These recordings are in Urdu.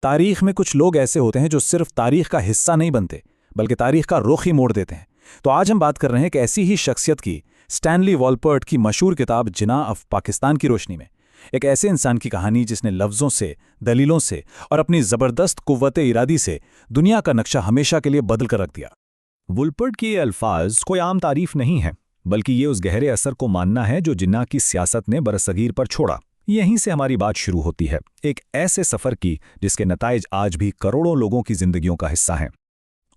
تاریخ میں کچھ لوگ ایسے ہوتے ہیں جو صرف تاریخ کا حصہ نہیں بنتے بلکہ تاریخ کا رخ ہی موڑ دیتے ہیں۔ تو آج ہم بات کر رہے ہیں کہ ایسی ہی شخصیت کی، اسٹینلی والپرٹ کی مشہور کتاب جناح آف پاکستان کی روشنی میں، ایک ایسے انسان کی کہانی جس نے لفظوں سے، دلیلوں سے اور اپنی زبردست قوت ارادی سے دنیا کا نقشہ ہمیشہ کے لیے بدل کر رکھ دیا۔ وولپرٹ کی یہ الفاظ کوئی عام تعریف نہیں ہے، بلکہ یہ اس گہرے اثر کو ماننا ہے جو جناح کی سیاست نے برصغیر پر چھوڑا۔ یہیں سے ہماری بات شروع ہوتی ہے، ایک ایسے سفر کی جس کے نتائج آج بھی کروڑوں لوگوں کی زندگیوں کا حصہ ہیں۔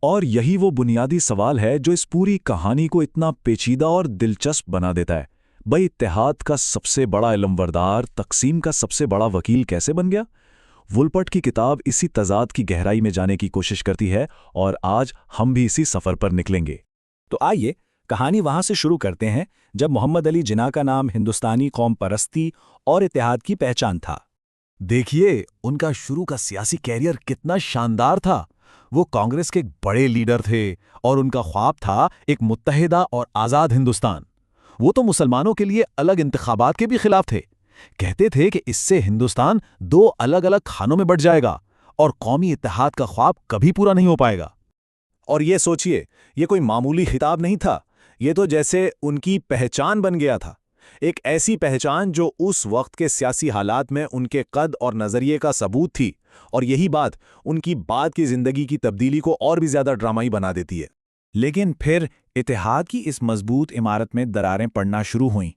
اور یہی وہ بنیادی سوال ہے جو اس پوری کہانی کو اتنا پیچیدہ اور دلچسپ بنا دیتا ہے۔ بھئی اتحاد کا سب سے بڑا علمبردار تقسیم کا سب سے بڑا وکیل کیسے بن گیا؟ وولپرٹ کی کتاب اسی تضاد کی گہرائی میں جانے کی کوشش کرتی ہے اور آج ہم بھی اسی سفر پر نکلیں گے۔ تو آئیے کہانی وہاں سے شروع کرتے ہیں جب محمد علی جناح کا نام ہندوستانی قوم پرستی اور اتحاد کی پہچان تھا۔ دیکھیے ان کا شروع کا سیاسی کیریئر کتنا شاندار تھا۔ وہ کانگریس کے ایک بڑے لیڈر تھے اور ان کا خواب تھا ایک متحدہ اور آزاد ہندوستان۔ وہ تو مسلمانوں کے لیے الگ انتخابات کے بھی خلاف تھے، کہتے تھے کہ اس سے ہندوستان دو الگ الگ خانوں میں بٹ جائے گا اور قومی اتحاد کا خواب کبھی پورا نہیں ہو پائے گا۔ اور یہ سوچئے، یہ کوئی معمولی خطاب نہیں تھا، یہ تو جیسے ان کی پہچان بن گیا تھا، ایک ایسی پہچان جو اس وقت کے سیاسی حالات میں ان کے قد اور نظریے کا ثبوت تھی، اور یہی بات ان کی بعد کی زندگی کی تبدیلی کو اور بھی زیادہ ڈرامائی بنا دیتی ہے۔ لیکن پھر اتحاد کی اس مضبوط عمارت میں دراریں پڑنا شروع ہوئیں۔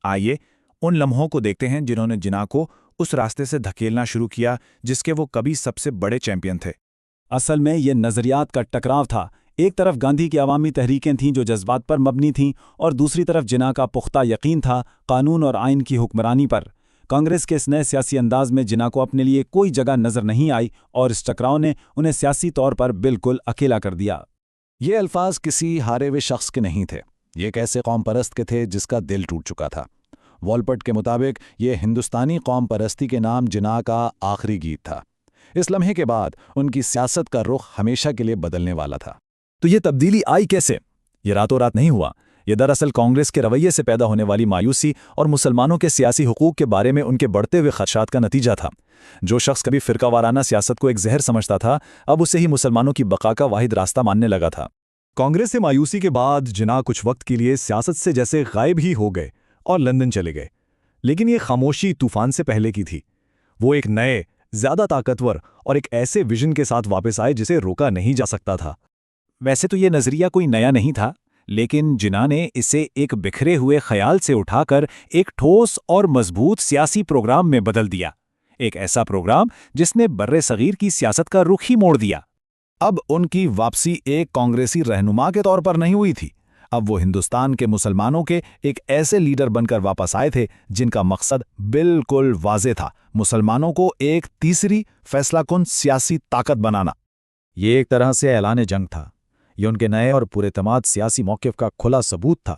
آئیے ان لمحوں کو دیکھتے ہیں جنہوں نے جناح کو اس راستے سے دھکیلنا شروع کیا جس کے وہ کبھی سب سے بڑے چیمپئن تھے۔ اصل میں یہ نظریات کا ٹکراؤ تھا۔ ایک طرف گاندھی کی عوامی تحریکیں تھیں جو جذبات پر مبنی تھیں، اور دوسری طرف جناح کا پختہ یقین تھا قانون اور آئین کی حکمرانی پر۔ کانگریس کے اس نئے سیاسی انداز میں جناح کو اپنے لیے کوئی جگہ نظر نہیں آئی اور اس ٹکراؤ نے انہیں سیاسی طور پر بالکل اکیلا کر دیا۔ یہ الفاظ کسی ہارے ہوئے شخص کے نہیں تھے، یہ ایک ایسے قوم پرست کے تھے جس کا دل ٹوٹ چکا تھا۔ والپرٹ کے مطابق یہ ہندوستانی قوم پرستی کے نام جناح کا آخری گیت تھا۔ اس لمحے کے بعد ان کی سیاست کا رخ ہمیشہ کے لیے بدلنے والا تھا۔ تو یہ تبدیلی آئی کیسے؟ یہ راتوں رات نہیں ہوا، یہ دراصل کانگریس کے رویے سے پیدا ہونے والی مایوسی اور مسلمانوں کے سیاسی حقوق کے بارے میں ان کے بڑھتے ہوئے خدشات کا نتیجہ تھا۔ جو شخص کبھی فرقہ وارانہ سیاست کو ایک زہر سمجھتا تھا، اب اسے ہی مسلمانوں کی بقا کا واحد راستہ ماننے لگا تھا۔ کانگریس سے مایوسی کے بعد جناح کچھ وقت کے لیے سیاست سے جیسے غائب ہی ہو گئے اور لندن چلے گئے، لیکن یہ خاموشی طوفان سے پہلے کی تھی۔ وہ ایک نئے، زیادہ طاقتور اور ایک ایسے ویژن کے ساتھ واپس آئے جسے روکا نہیں جا سکتا تھا۔ ویسے تو یہ نظریہ کوئی نیا نہیں تھا، لیکن جناح نے اسے ایک بکھرے ہوئے خیال سے اٹھا کر ایک ٹھوس اور مضبوط سیاسی پروگرام میں بدل دیا، ایک ایسا پروگرام جس نے برِ صغیر کی سیاست کا رخ ہی موڑ دیا۔ اب ان کی واپسی ایک کانگریسی رہنما کے طور پر نہیں ہوئی تھی، اب وہ ہندوستان کے مسلمانوں کے ایک ایسے لیڈر بن کر واپس آئے تھے جن کا مقصد بالکل واضح تھا، مسلمانوں کو ایک تیسری فیصلہ کن سیاسی طاقت بنانا۔ یہ ایک طرح سے اعلان جنگ تھا، یہ ان کے نئے اور پراعتماد سیاسی موقف کا کھلا ثبوت تھا۔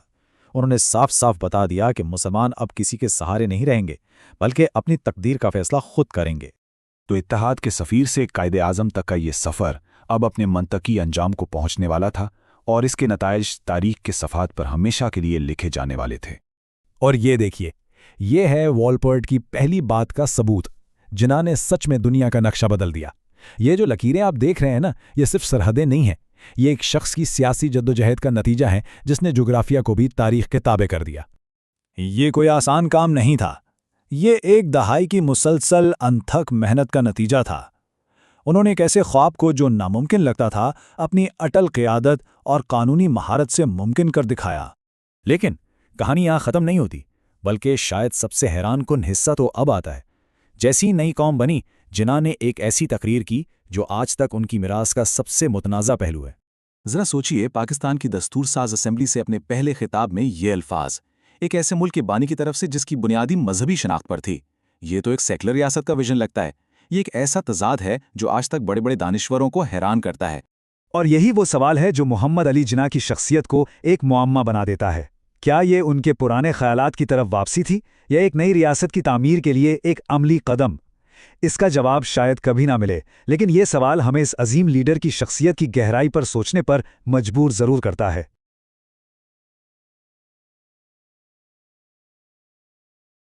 انہوں نے صاف صاف بتا دیا کہ مسلمان اب کسی کے سہارے نہیں رہیں گے، بلکہ اپنی تقدیر کا فیصلہ خود کریں گے۔ تو اتحاد کے سفیر سے قائد اعظم تک کا یہ سفر اب اپنے منطقی انجام کو پہنچنے والا تھا، اور اس کے نتائج تاریخ کے صفحات پر ہمیشہ کے لیے لکھے جانے والے تھے۔ اور یہ دیکھیے، یہ ہے والپرٹ کی پہلی بات کا ثبوت۔ جناح نے سچ میں دنیا کا نقشہ بدل دیا۔ یہ جو لکیریں آپ دیکھ رہے ہیں نا، یہ صرف سرحدیں نہیں ہیں، یہ ایک شخص کی سیاسی جدوجہد کا نتیجہ ہے جس نے جغرافیہ کو بھی تاریخ کے تابع کر دیا۔ یہ کوئی آسان کام نہیں تھا، یہ ایک دہائی کی مسلسل انتھک محنت کا نتیجہ تھا۔ انہوں نے ایک ایسے خواب کو جو ناممکن لگتا تھا اپنی اٹل قیادت اور قانونی مہارت سے ممکن کر دکھایا۔ لیکن کہانی یہاں ختم نہیں ہوتی، بلکہ شاید سب سے حیران کن حصہ تو اب آتا ہے۔ جیسی نئی قوم بنی، جناح نے ایک ایسی تقریر کی جو آج تک ان کی میراث کا سب سے متنازع پہلو ہے۔ ذرا سوچئے، پاکستان کی دستور ساز اسمبلی سے اپنے پہلے خطاب میں یہ الفاظ، ایک ایسے ملک کے بانی کی طرف سے جس کی بنیادی مذہبی شناخت پر تھی۔ یہ تو ایک سیکولر ریاست کا ویژن لگتا ہے۔ یہ ایک ایسا تضاد ہے جو آج تک بڑے بڑے دانشوروں کو حیران کرتا ہے۔ اور یہی وہ سوال ہے جو محمد علی جناح کی شخصیت کو ایک معمہ بنا دیتا ہے۔ کیا یہ ان کے پرانے خیالات کی طرف واپسی تھی، یا ایک نئی ریاست کی تعمیر کے لیے ایک عملی قدم؟ اس کا جواب شاید کبھی نہ ملے، لیکن یہ سوال ہمیں اس عظیم لیڈر کی شخصیت کی گہرائی پر سوچنے پر مجبور ضرور کرتا ہے۔